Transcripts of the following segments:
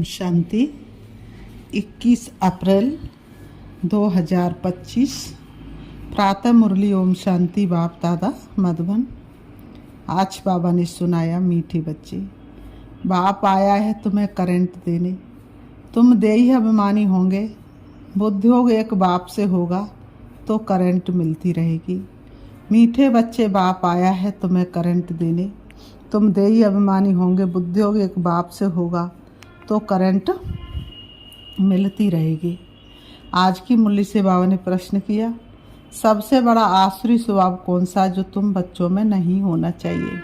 शांति। 21 अप्रैल 2025 प्रातः मुरली ओम शांति बाप दादा मधुबन। आज बाबा ने सुनाया, मीठे बच्चे, बाप आया है तुम्हें करंट देने, तुम देही अभिमानी होंगे। बुद्धियोग एक बाप से होगा तो करंट मिलती रहेगी। मीठे बच्चे, बाप आया है तुम्हें करंट देने, तुम देही अभिमानी होंगे। बुद्धियोग एक बाप से होगा तो करंट मिलती रहेगी। आज की मुरली से बाबा ने प्रश्न किया, सबसे बड़ा आसुरी स्वभाव कौन सा जो तुम बच्चों में नहीं होना चाहिए?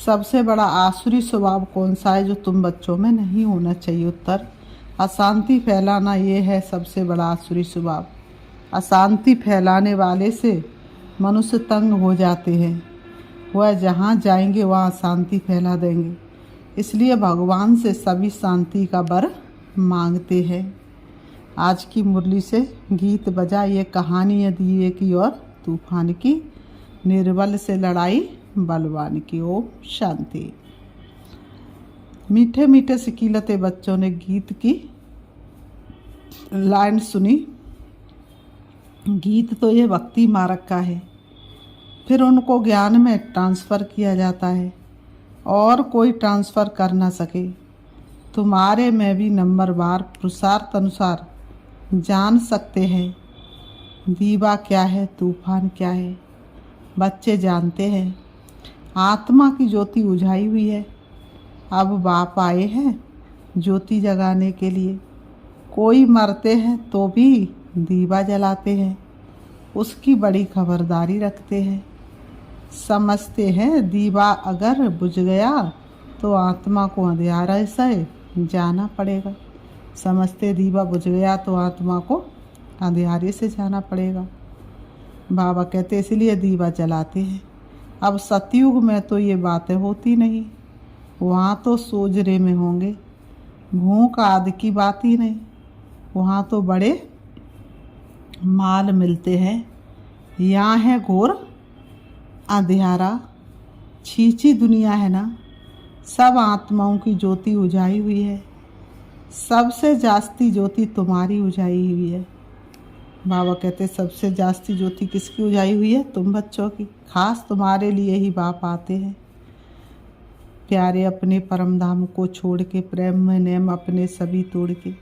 सबसे बड़ा आसुरी स्वभाव कौन सा है जो तुम बच्चों में नहीं होना चाहिए? उत्तर, अशांति फैलाना। ये है सबसे बड़ा आसुरी स्वभाव। अशांति फैलाने वाले से मनुष्य तंग हो जाते हैं। वह जहाँ जाएंगे वहाँ शांति फैला देंगे। इसलिए भगवान से सभी शांति का वर मांगते हैं। आज की मुरली से गीत बजा, ये कहानी है दिए की और तूफान की, निर्बल से लड़ाई बलवान की। ओम शांति। मीठे मीठे सिकीलते बच्चों ने गीत की लाइन सुनी। गीत तो ये भक्ति मार्ग का है, फिर उनको ज्ञान में ट्रांसफ़र किया जाता है और कोई ट्रांसफ़र कर ना सके। तुम्हारे में भी नंबरवार पुरुषार्थ अनुसार जान सकते हैं दीवा क्या है, तूफान क्या है। बच्चे जानते हैं आत्मा की ज्योति उजाई हुई है। अब बाप आए हैं ज्योति जगाने के लिए। कोई मरते हैं तो भी दीवा जलाते हैं, उसकी बड़ी खबरदारी रखते हैं। समझते हैं दीवा अगर बुझ गया तो आत्मा को अंधियारे से जाना पड़ेगा। समझते दीवा बुझ गया तो आत्मा को अंधियारे से जाना पड़ेगा। बाबा कहते इसलिए दीवा जलाते हैं। अब सतयुग में तो ये बातें होती नहीं, वहाँ तो सोजरे में होंगे। भूख आदि की बात ही नहीं, वहाँ तो बड़े माल मिलते हैं। यहाँ है घोर अंधियारा, छींची दुनिया है ना। सब आत्माओं की ज्योति उजाई हुई है। सबसे जास्ती ज्योति तुम्हारी उजाई हुई है। बाबा कहते सबसे जास्ती ज्योति किसकी उजाई हुई है? तुम बच्चों की। खास तुम्हारे लिए ही बाप आते हैं। प्यारे अपने परम धाम को छोड़ के, प्रेम में नेम अपने सभी तोड़ के,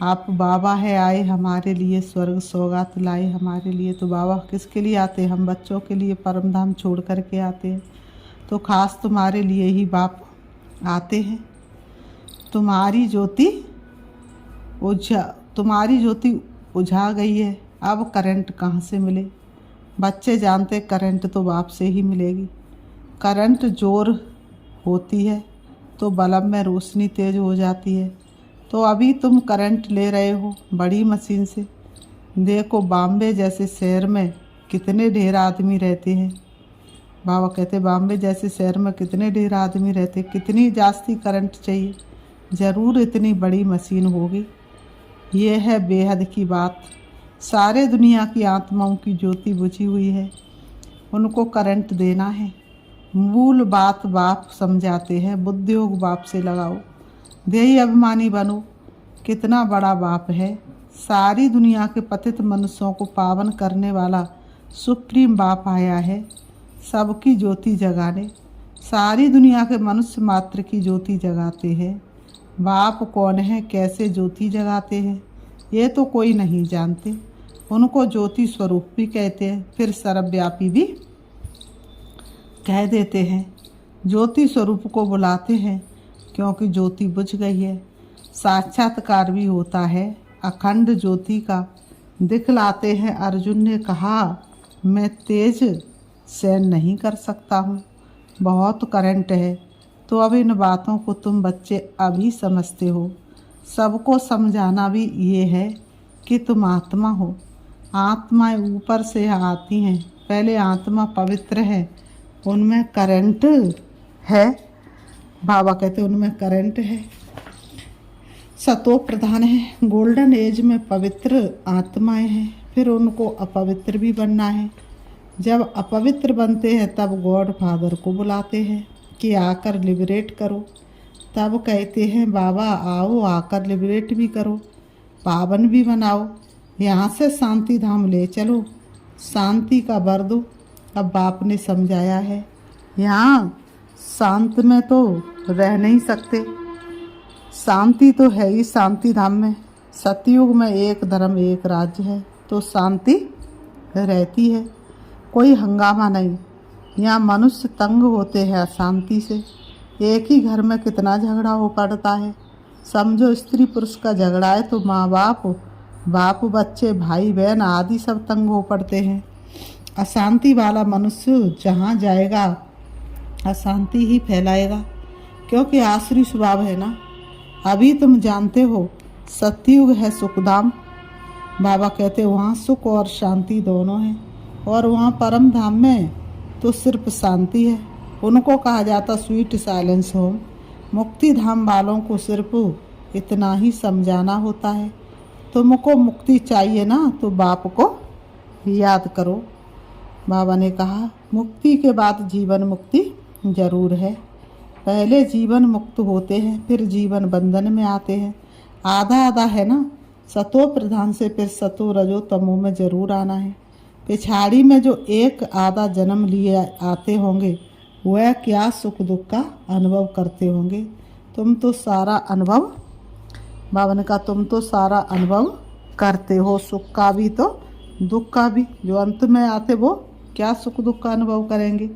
आप बाबा है आए हमारे लिए, स्वर्ग सौगात लाए हमारे लिए। तो बाबा किसके लिए आते हैं? हम बच्चों के लिए परम धाम छोड़ करके आते हैं। तो खास तुम्हारे लिए ही बाप आते हैं। तुम्हारी ज्योति उझा गई है। अब करंट कहाँ से मिले? बच्चे जानते करंट तो बाप से ही मिलेगी। करंट जोर होती है तो बल्ब में रोशनी तेज हो जाती है। तो अभी तुम करंट ले रहे हो बड़ी मशीन से। देखो बॉम्बे जैसे शहर में कितने ढेर आदमी रहते हैं। बाबा कहते बॉम्बे जैसे शहर में कितने ढेर आदमी रहते, कितनी जास्ती करंट चाहिए? ज़रूर इतनी बड़ी मशीन होगी। ये है बेहद की बात। सारे दुनिया की आत्माओं की ज्योति बुझी हुई है, उनको करंट देना है। मूल बात बाप समझाते हैं, बुद्धियोग बाप से लगाओ, देही अभिमानी बनो। कितना बड़ा बाप है। सारी दुनिया के पतित मनुष्यों को पावन करने वाला सुप्रीम बाप आया है सबकी ज्योति जगाने। सारी दुनिया के मनुष्य मात्र की ज्योति जगाते हैं। बाप कौन है, कैसे ज्योति जगाते हैं, ये तो कोई नहीं जानते। उनको ज्योति स्वरूप भी कहते हैं, फिर सर्वव्यापी भी कह देते हैं। ज्योति स्वरूप को बुलाते हैं क्योंकि ज्योति बुझ गई है। साक्षात्कार भी होता है अखंड ज्योति का। दिखलाते हैं अर्जुन ने कहा, मैं तेज सहन नहीं कर सकता हूँ, बहुत करंट है। तो अब इन बातों को तुम बच्चे अभी समझते हो। सबको समझाना भी ये है कि तुम आत्मा हो। आत्माएं ऊपर से आती हैं। पहले आत्मा पवित्र है, उनमें करंट है। बाबा कहते उनमें करंट है, सतो प्रधान है। गोल्डन एज में पवित्र आत्माएं हैं, फिर उनको अपवित्र भी बनना है। जब अपवित्र बनते हैं तब गॉड फादर को बुलाते हैं कि आकर लिबरेट करो। तब कहते हैं बाबा आओ आकर लिबरेट भी करो, पावन भी बनाओ, यहाँ से शांति धाम ले चलो, शांति का वर दो। अब बाप ने समझाया है यहाँ शांत में तो रह नहीं सकते, शांति तो है ही शांति धाम में। सतयुग में एक धर्म एक राज्य है तो शांति रहती है, कोई हंगामा नहीं। यहाँ मनुष्य तंग होते हैं अशांति से। एक ही घर में कितना झगड़ा हो पड़ता है। समझो स्त्री पुरुष का झगड़ा है तो माँ बाप बच्चे भाई बहन आदि सब तंग हो पड़ते हैं। अशांति वाला मनुष्य जहाँ जाएगा अशांति ही फैलाएगा, क्योंकि आसुरी स्वभाव है ना। अभी तुम जानते हो सतयुग है सुखधाम, बाबा कहते वहाँ सुख और शांति दोनों हैं, और वहाँ परम धाम में तो सिर्फ शांति है। उनको कहा जाता स्वीट साइलेंस होम। मुक्ति धाम वालों को सिर्फ इतना ही समझाना होता है। तुमको मुक्ति चाहिए ना तो बाप को याद करो। बाबा ने कहा मुक्ति के बाद जीवन मुक्ति जरूर है। पहले जीवन मुक्त होते हैं फिर जीवन बंधन में आते हैं। आधा आधा है ना, सतो प्रधान से फिर सतो रजो तमो में जरूर आना है। पिछाड़ी में जो एक आधा जन्म लिए आते होंगे वह क्या सुख दुख का अनुभव करते होंगे। तुम तो सारा अनुभव, बाबा ने कहा तुम तो सारा अनुभव करते हो, सुख का भी तो दुख का भी। जो अंत में आते वो क्या सुख दुख का अनुभव करेंगे।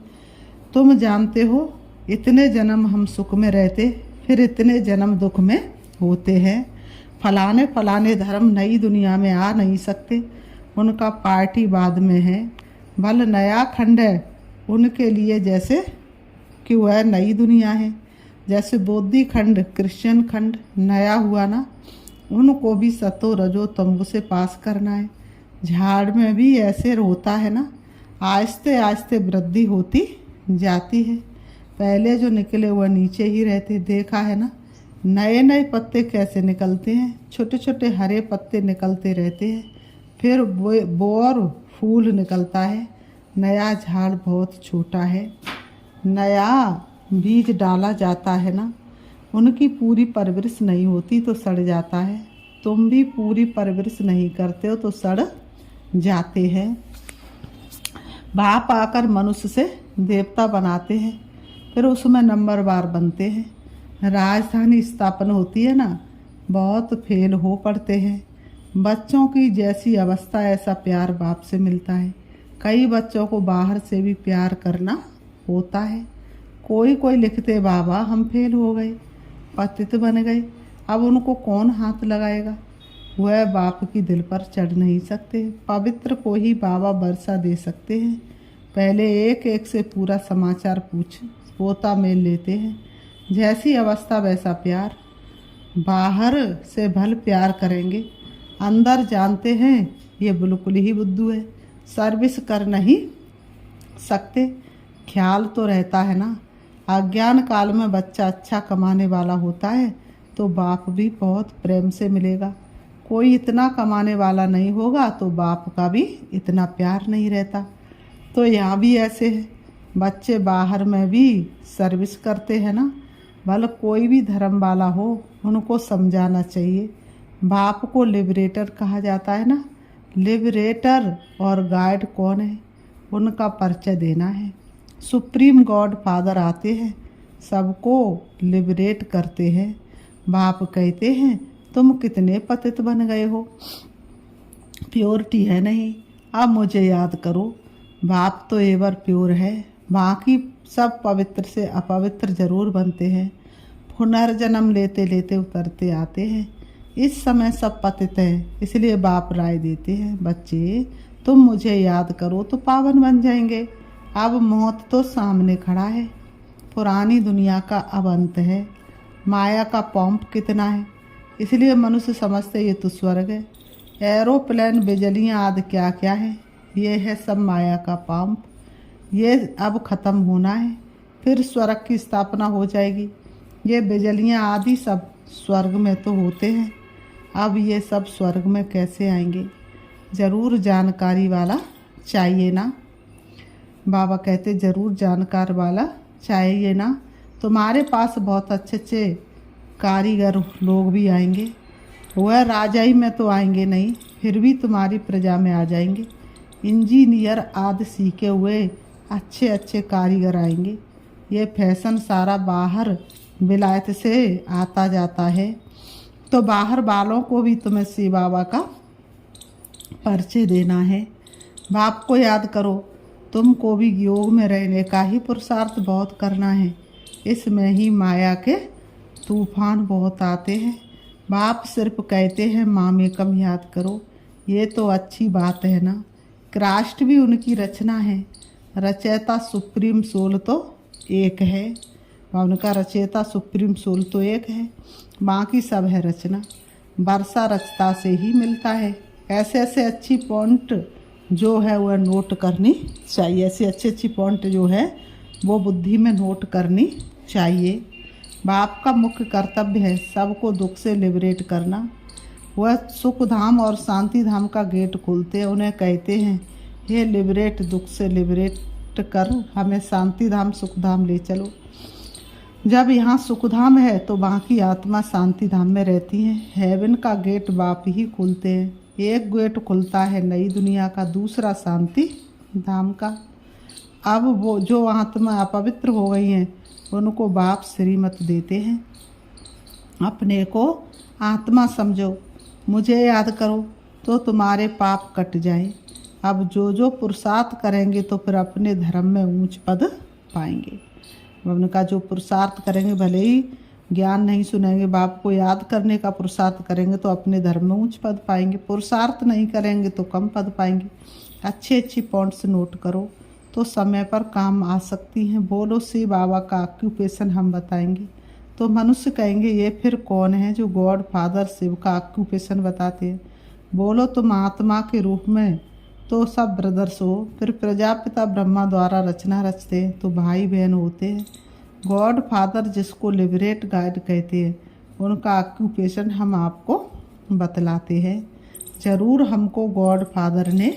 तुम जानते हो इतने जन्म हम सुख में रहते फिर इतने जन्म दुख में होते हैं। फलाने फलाने धर्म नई दुनिया में आ नहीं सकते, उनका पार्टी बाद में है। भल नया खंड है उनके लिए जैसे कि वह नई दुनिया है। जैसे बौद्धि खंड क्रिश्चियन खंड नया हुआ ना, उनको भी सतो रजो तमो से पास करना है। झाड़ में भी ऐसे होता है ना, आहिस्ते आहिस्ते वृद्धि होती जाती है। पहले जो निकले वह नीचे ही रहते, देखा है ना। नए नए पत्ते कैसे निकलते हैं, छोटे छोटे हरे पत्ते निकलते रहते हैं, फिर बोर फूल निकलता है। नया झाड़ बहुत छोटा है, नया बीज डाला जाता है ना, उनकी पूरी परवरिश नहीं होती तो सड़ जाता है। तुम भी पूरी परवरिश नहीं करते हो तो सड़ जाते हैं। बाप आकर मनुष्य से देवता बनाते हैं, फिर उसमें नंबरवार बनते हैं। राजधानी स्थापन होती है ना, बहुत फेल हो पड़ते हैं। बच्चों की जैसी अवस्था ऐसा प्यार बाप से मिलता है। कई बच्चों को बाहर से भी प्यार करना होता है। कोई कोई लिखते बाबा हम फेल हो गए, पतित बन गए, अब उनको कौन हाथ लगाएगा। वह बाप की दिल पर चढ़ नहीं सकते। पवित्र को ही बाबा वर्षा दे सकते हैं। पहले एक एक से पूरा समाचार पूछ पोता मेल लेते हैं। जैसी अवस्था वैसा प्यार। बाहर से भल प्यार करेंगे, अंदर जानते हैं ये बिल्कुल ही बुद्धू है, सर्विस कर नहीं सकते। ख्याल तो रहता है ना, अज्ञान काल में बच्चा अच्छा कमाने वाला होता है तो बाप भी बहुत प्रेम से मिलेगा। कोई इतना कमाने वाला नहीं होगा तो बाप का भी इतना प्यार नहीं रहता। तो यहाँ भी ऐसे है, बच्चे बाहर में भी सर्विस करते हैं ना। भले कोई भी धर्म वाला हो उनको समझाना चाहिए। बाप को लिबरेटर कहा जाता है ना। लिबरेटर और गाइड कौन है उनका परिचय देना है। सुप्रीम गॉड फादर आते हैं, सबको लिबरेट करते हैं। बाप कहते हैं तुम कितने पतित बन गए हो, प्योरिटी है नहीं, अब मुझे याद करो। बाप तो एवर प्योर है, बाकी सब पवित्र से अपवित्र जरूर बनते हैं, पुनर्जन्म लेते लेते उतरते आते हैं। इस समय सब पतित हैं, इसलिए बाप राय देते हैं बच्चे तुम मुझे याद करो तो पावन बन जाएंगे। अब मौत तो सामने खड़ा है, पुरानी दुनिया का अब अंत है। माया का पंप कितना है, इसलिए मनुष्य समझते ये तो स्वर्ग है। एरोप्लेन बिजलियाँ आदि क्या क्या है, ये है सब माया का पंप। ये अब ख़त्म होना है, फिर स्वर्ग की स्थापना हो जाएगी। ये बिजलियाँ आदि सब स्वर्ग में तो होते हैं, अब ये सब स्वर्ग में कैसे आएंगे। ज़रूर जानकारी वाला चाहिए ना। बाबा कहते ज़रूर जानकार वाला चाहिए ना, तुम्हारे पास बहुत अच्छे अच्छे कारीगर लोग भी आएंगे। वह राजाई में तो आएंगे नहीं, फिर भी तुम्हारी प्रजा में आ जाएंगे। इंजीनियर आदि सीखे हुए अच्छे अच्छे कारीगर आएंगे। ये फैशन सारा बाहर विलायत से आता जाता है, तो बाहर वालों को भी तुम्हें शिव बाबा का परिचय देना है। बाप को याद करो, तुमको भी योग में रहने का ही पुरुषार्थ बहुत करना है। इसमें ही माया के तूफान बहुत आते हैं। बाप सिर्फ कहते हैं माँ में कम याद करो। ये तो अच्छी बात है ना। क्रास्ट भी उनकी रचना है। रचयिता सुप्रीम सोल तो एक है। उनका रचयिता सुप्रीम सोल तो एक है, बाकी सब है रचना। वर्षा रचता से ही मिलता है। ऐसे ऐसे अच्छी पॉइंट जो है वह नोट करनी चाहिए। ऐसी अच्छी अच्छी पॉइंट जो है वो बुद्धि में नोट करनी चाहिए। बाप का मुख्य कर्तव्य है सबको दुख से लिबरेट करना। वह सुख धाम और शांति धाम का गेट खोलते हैं। उन्हें कहते हैं ये लिबरेट, दुख से लिबरेट कर हमें शांति धाम सुख धाम ले चलो। जब यहाँ सुख धाम है तो बाकी आत्मा शांति धाम में रहती है। हेवन का गेट बाप ही खोलते हैं। एक गेट खुलता है नई दुनिया का, दूसरा शांति धाम का। अब वो जो आत्मा अपवित्र हो गई हैं उनको बाप श्रीमत देते हैं। अपने को आत्मा समझो, मुझे याद करो तो तुम्हारे पाप कट जाए। अब जो जो पुरुषार्थ करेंगे तो फिर अपने धर्म में ऊंच पद पाएंगे। उनका जो पुरुषार्थ करेंगे, भले ही ज्ञान नहीं सुनेंगे, बाप को याद करने का पुरुषार्थ करेंगे तो अपने धर्म में ऊंच पद पाएंगे। पुरुषार्थ नहीं करेंगे तो कम पद पाएंगे। अच्छी अच्छी पॉइंट्स नोट करो तो समय पर काम आ सकती हैं। बोलो शिव बाबा का ऑक्यूपेशन हम बताएंगे तो मनुष्य कहेंगे ये फिर कौन है जो गॉड फादर शिव का ऑक्यूपेशन बताते हैं। बोलो तुम आत्मा के रूप में तो सब ब्रदर्स हो। फिर प्रजापिता ब्रह्मा द्वारा रचना रचते हैं तो भाई बहन होते हैं। गॉड फादर जिसको लिबरेट गाइड कहते हैं उनका ऑक्यूपेशन हम आपको बतलाते हैं। ज़रूर हमको गॉड फादर ने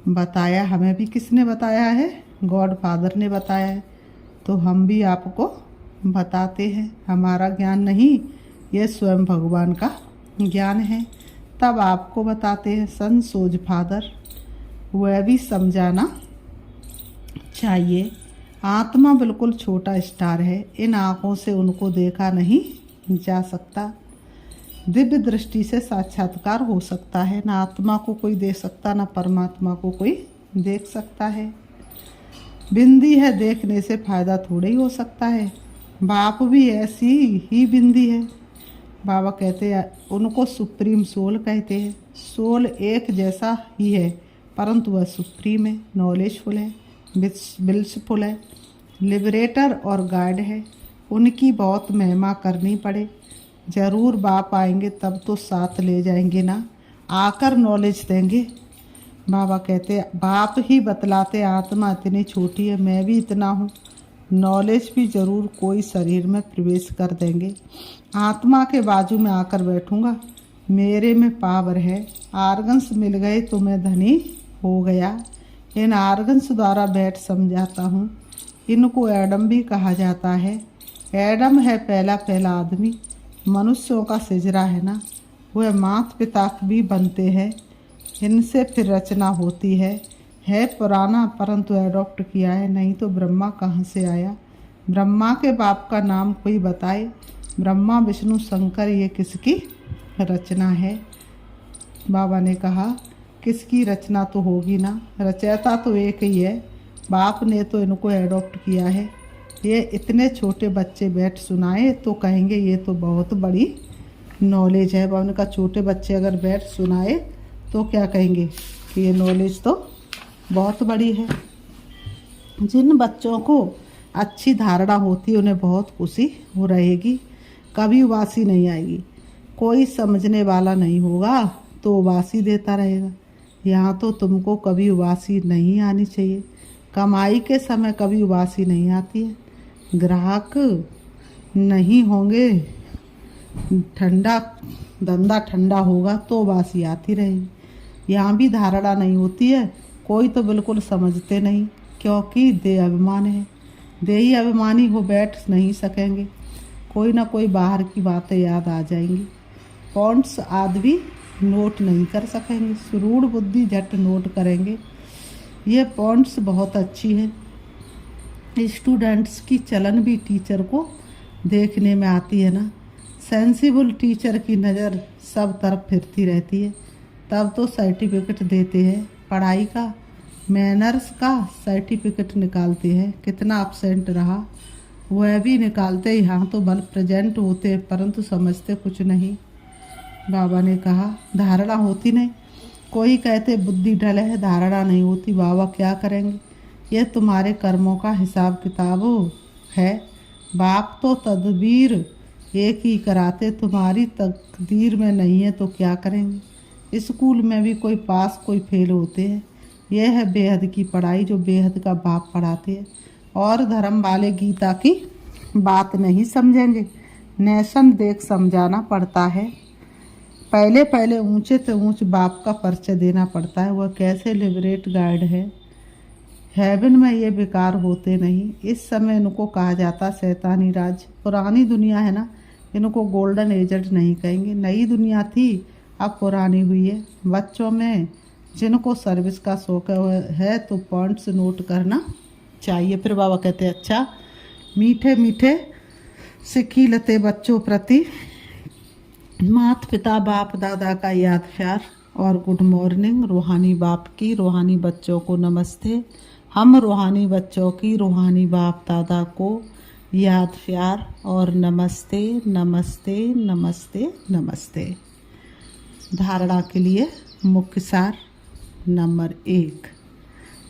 बताया, हमें भी किसने बताया है? गॉड फादर ने बताया है, तो हम भी आपको बताते हैं। हमारा ज्ञान नहीं, ये स्वयं भगवान का ज्ञान है, तब आपको बताते हैं। सन सोज फादर वह भी समझाना चाहिए। आत्मा बिल्कुल छोटा स्टार है, इन आँखों से उनको देखा नहीं जा सकता। दिव्य दृष्टि से साक्षात्कार हो सकता है। ना आत्मा को कोई देख सकता, ना परमात्मा को कोई देख सकता है। बिंदी है, देखने से फायदा थोड़ा ही हो सकता है। बाप भी ऐसी ही बिंदी है। बाबा कहते हैं उनको सुप्रीम सोल कहते हैं। सोल एक जैसा ही है परंतु वह सुप्रीम है, नॉलेजफुल है, ब्लिसफुल है, लिबरेटर और गाइड है। उनकी बहुत महिमा करनी पड़े। ज़रूर बाप आएंगे तब तो साथ ले जाएंगे ना, आकर नॉलेज देंगे। बाबा कहते बाप ही बतलाते आत्मा इतनी छोटी है, मैं भी इतना हूँ। नॉलेज भी ज़रूर कोई शरीर में प्रवेश कर देंगे। आत्मा के बाजू में आकर बैठूँगा, मेरे में पावर है। आर्गन्स मिल गए तो मैं धनी हो गया। इन आर्गन्स द्वारा बैठ समझाता हूँ। इनको एडम भी कहा जाता है। एडम है पहला पहला आदमी, मनुष्यों का सिजरा है ना। वह माता पिता भी बनते हैं, इनसे फिर रचना होती है पुराना परंतु एडॉप्ट किया है। नहीं तो ब्रह्मा कहाँ से आया? ब्रह्मा के बाप का नाम कोई बताए? ब्रह्मा विष्णु शंकर ये किसकी रचना है? बाबा ने कहा किसकी रचना तो होगी ना, रचयिता तो एक ही है। बाप ने तो इनको एडॉप्ट किया है। ये इतने छोटे बच्चे बैठ सुनाए तो कहेंगे ये तो बहुत बड़ी नॉलेज है। उनका छोटे बच्चे अगर बैठ सुनाए तो क्या कहेंगे कि ये नॉलेज तो बहुत बड़ी है। जिन बच्चों को अच्छी धारणा होती है उन्हें बहुत खुशी हो रहेगी, कभी उबासी नहीं आएगी। कोई समझने वाला नहीं होगा तो उबासी देता रहेगा। यहाँ तो तुमको कभी उबासी नहीं आनी चाहिए। कमाई के समय कभी उबासी नहीं आती है। ग्राहक नहीं होंगे, ठंडा धंधा ठंडा होगा तो उबासी आती रहेगी। यहाँ भी धारणा नहीं होती है। कोई तो बिल्कुल समझते नहीं क्योंकि देह अभिमान है। देही अभिमानी हो बैठ नहीं सकेंगे, कोई ना कोई बाहर की बातें याद आ जाएंगी। पॉइंट्स आदि भी नोट नहीं कर सकेंगे, सुरूढ़ बुद्धि झट नोट करेंगे। ये पॉइंट्स बहुत अच्छी है। स्टूडेंट्स की चलन भी टीचर को देखने में आती है ना। सेंसिबल टीचर की नज़र सब तरफ फिरती रहती है, तब तो सर्टिफिकेट देते हैं। पढ़ाई का, मैनर्स का सर्टिफिकेट निकालते हैं। कितना अपसेंट रहा वह भी निकालते। यहाँ तो बल प्रेजेंट होते परंतु समझते कुछ नहीं। बाबा ने कहा धारणा होती नहीं। कोई कहते बुद्धि ढल है, धारणा नहीं होती। बाबा क्या करेंगे, ये तुम्हारे कर्मों का हिसाब किताब है। बाप तो तदबीर एक ही कराते, तुम्हारी तकदीर में नहीं है तो क्या करेंगे। स्कूल में भी कोई पास कोई फेल होते हैं। यह है बेहद की पढ़ाई जो बेहद का बाप पढ़ाते हैं। और धर्म वाले गीता की बात नहीं समझेंगे, नेशन देख समझाना पड़ता है। पहले पहले ऊंचे से ऊंच बाप का परिचय देना पड़ता है। वह कैसे लिबरेट गाइड है। हेवन में ये बेकार होते नहीं। इस समय इनको कहा जाता शैतानी राज। पुरानी दुनिया है ना, इनको गोल्डन एजेड नहीं कहेंगे। नई दुनिया थी, अब पुरानी हुई है। बच्चों में जिनको सर्विस का शौक है तो पॉइंट्स नोट करना चाहिए। फिर बाबा कहते अच्छा, मीठे मीठे सिक्की लते बच्चों प्रति माता पिता बाप दादा का याद प्यार और गुड मॉर्निंग। रूहानी बाप की रूहानी बच्चों को नमस्ते। हम रूहानी बच्चों की रूहानी बाप दादा को याद प्यार और नमस्ते नमस्ते नमस्ते नमस्ते। धारणा के लिए मुख्य सार नंबर 1,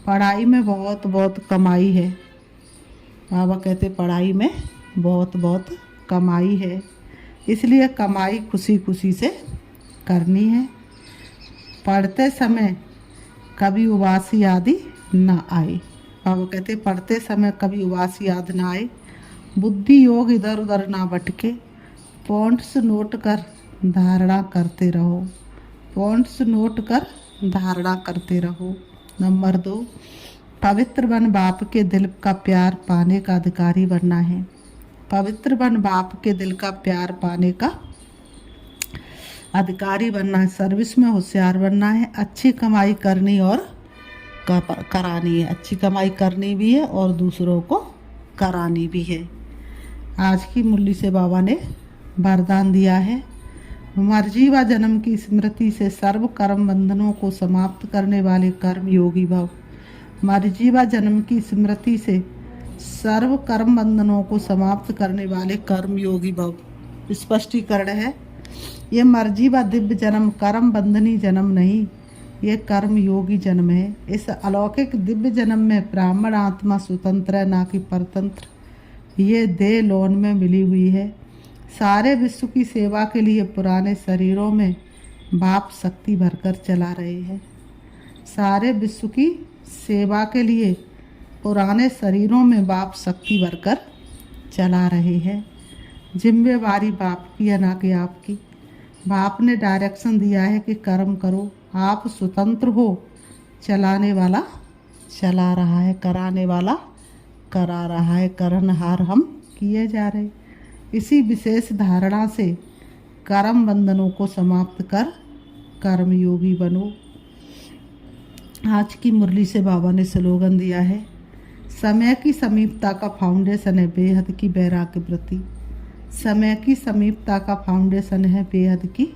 पढ़ाई में बहुत बहुत कमाई है। बाबा कहते पढ़ाई में बहुत बहुत कमाई है, इसलिए कमाई खुशी खुशी से करनी है। पढ़ते समय कभी उबासी आदि ना आए। बाबा कहते पढ़ते समय कभी उबासी याद ना आए। बुद्धि योग इधर उधर ना भटके। पॉइंट्स नोट कर धारणा करते रहो। पॉइंट्स नोट कर धारणा करते रहो। नंबर 2, पवित्र बन बाप के दिल का प्यार पाने का अधिकारी बनना है। पवित्र बन बाप के दिल का प्यार पाने का अधिकारी बनना है। सर्विस में होशियार बनना है। अच्छी कमाई करनी और करानी है। अच्छी कमाई करनी भी है और दूसरों को करानी भी है। आज की मुरली से बाबा ने वरदान दिया है। मर्जी व जन्म की स्मृति से सर्व कर्म बंधनों को समाप्त करने वाले कर्म योगी भव। मर्जी व जन्म की स्मृति से सर्व कर्म बंधनों को समाप्त करने वाले कर्म योगी भव। स्पष्टीकरण है, ये मर्जी व दिव्य जन्म कर्म बंधनी जन्म नहीं, ये कर्म योगी जन्म है। इस अलौकिक दिव्य जन्म में ब्राह्मण आत्मा स्वतंत्र है, ना कि परतंत्र। ये देह लोन में मिली हुई है। सारे विश्व की सेवा के लिए पुराने शरीरों में बाप शक्ति भरकर चला रहे हैं। सारे विश्व की सेवा के लिए पुराने शरीरों में बाप शक्ति भरकर चला रहे हैं। जिम्मेवारी बाप की है, ना कि आपकी। बाप ने डायरेक्शन दिया है कि कर्म करो। आप स्वतंत्र हो। चलाने वाला चला रहा है, कराने वाला करा रहा है, करनहार हम किए जा रहे। इसी विशेष धारणा से कर्म बंधनों को समाप्त कर कर्मयोगी बनो। आज की मुरली से बाबा ने स्लोगन दिया है, समय की समीपता का फाउंडेशन है बेहद की वैराग्य वृत्ति। समय की समीपता का फाउंडेशन है बेहद की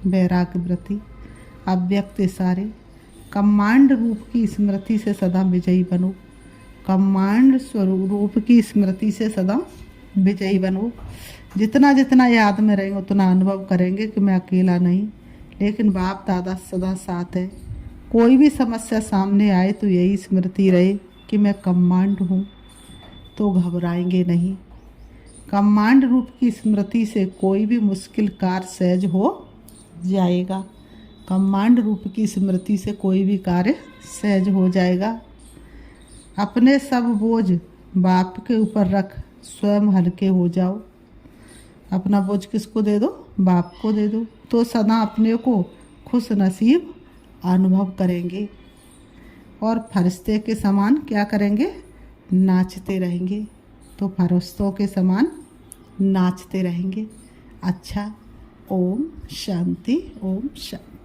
वैराग्य वृत्ति। अव्यक्त सारे कमांड रूप की स्मृति से सदा विजयी बनो। कमांड स्वरूप की स्मृति से सदा विजयी बनो। जितना जितना याद में रहेंगे उतना अनुभव करेंगे कि मैं अकेला नहीं, लेकिन बाप दादा सदा साथ है। कोई भी समस्या सामने आए तो यही स्मृति रहे कि मैं कमांड हूँ, तो घबराएंगे नहीं। कमांड रूप की स्मृति से कोई भी मुश्किल कार्य सहज हो जाएगा। कमांड रूप की स्मृति से कोई भी कार्य सहज हो जाएगा। अपने सब बोझ बाप के ऊपर रख स्वयं हल्के हो जाओ। अपना बोझ किसको दे दो? बाप को दे दो, तो सदा अपने को खुश नसीब अनुभव करेंगे और फरिश्ते के समान क्या करेंगे? नाचते रहेंगे। तो फरिश्तों के समान नाचते रहेंगे। अच्छा, ओम शांति, ओम शांति।